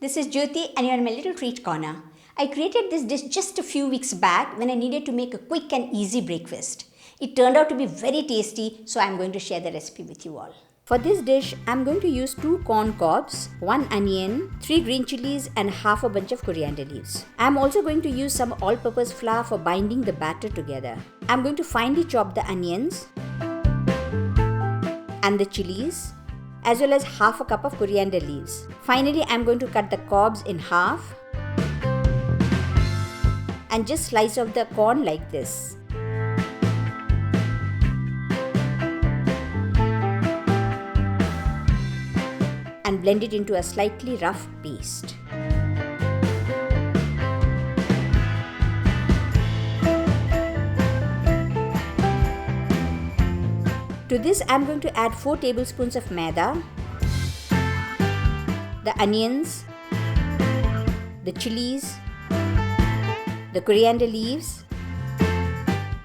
This is Jyoti and you're in my little treat corner. I created this dish just a few weeks back when I needed to make a quick and easy breakfast. It turned out to be very tasty, so I'm going to share the recipe with you all. For this dish, I'm going to use 2 corn cobs, 1 onion, 3 green chilies and half a bunch of coriander leaves. I'm also going to use some all-purpose flour for binding the batter together. I'm going to finely chop the onions and the chilies, as well as half a cup of coriander leaves. Finally, I'm going to cut the cobs in half and just slice off the corn like this. And blend it into a slightly rough paste. To this, I'm going to add 4 tablespoons of maida, the onions, the chilies, the coriander leaves,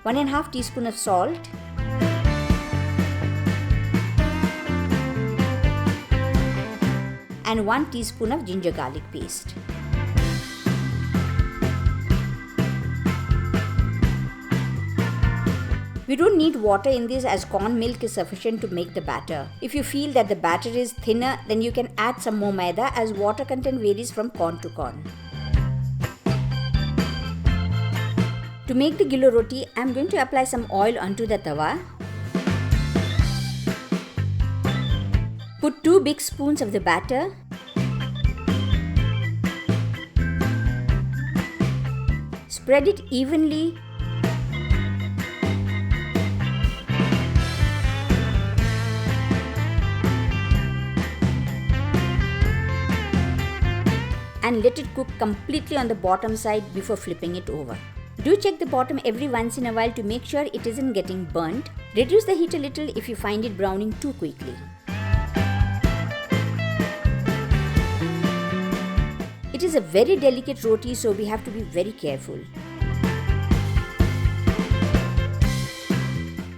1.5 teaspoon of salt, and 1 teaspoon of ginger garlic paste. We don't need water in this as corn milk is sufficient to make the batter. If you feel that the batter is thinner, then you can add some more maida as water content varies from corn to corn. To make the Gilo Roti, I am going to apply some oil onto the tawa. Put 2 big spoons of the batter. Spread it evenly. And let it cook completely on the bottom side before flipping it over. Do check the bottom every once in a while to make sure it isn't getting burnt. Reduce the heat a little if you find it browning too quickly. It is a very delicate roti, so we have to be very careful.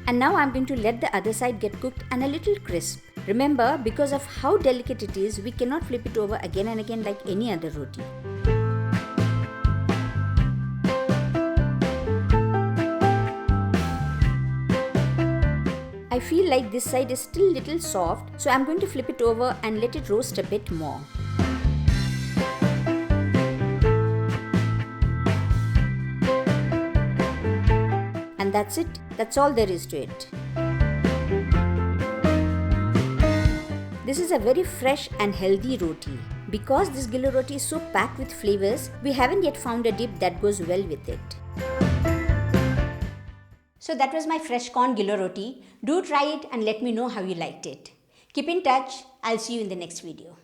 And now I'm going to let the other side get cooked and a little crisp. Remember, because of how delicate it is, we cannot flip it over again and again like any other roti. I feel like this side is still a little soft, so I'm going to flip it over and let it roast a bit more. And that's it. That's all there is to it. This is a very fresh and healthy roti. Because this Gilo Roti is so packed with flavors, we haven't yet found a dip that goes well with it. So that was my fresh corn Gilo Roti. Do try it and let me know how you liked it. Keep in touch. I'll see you in the next video.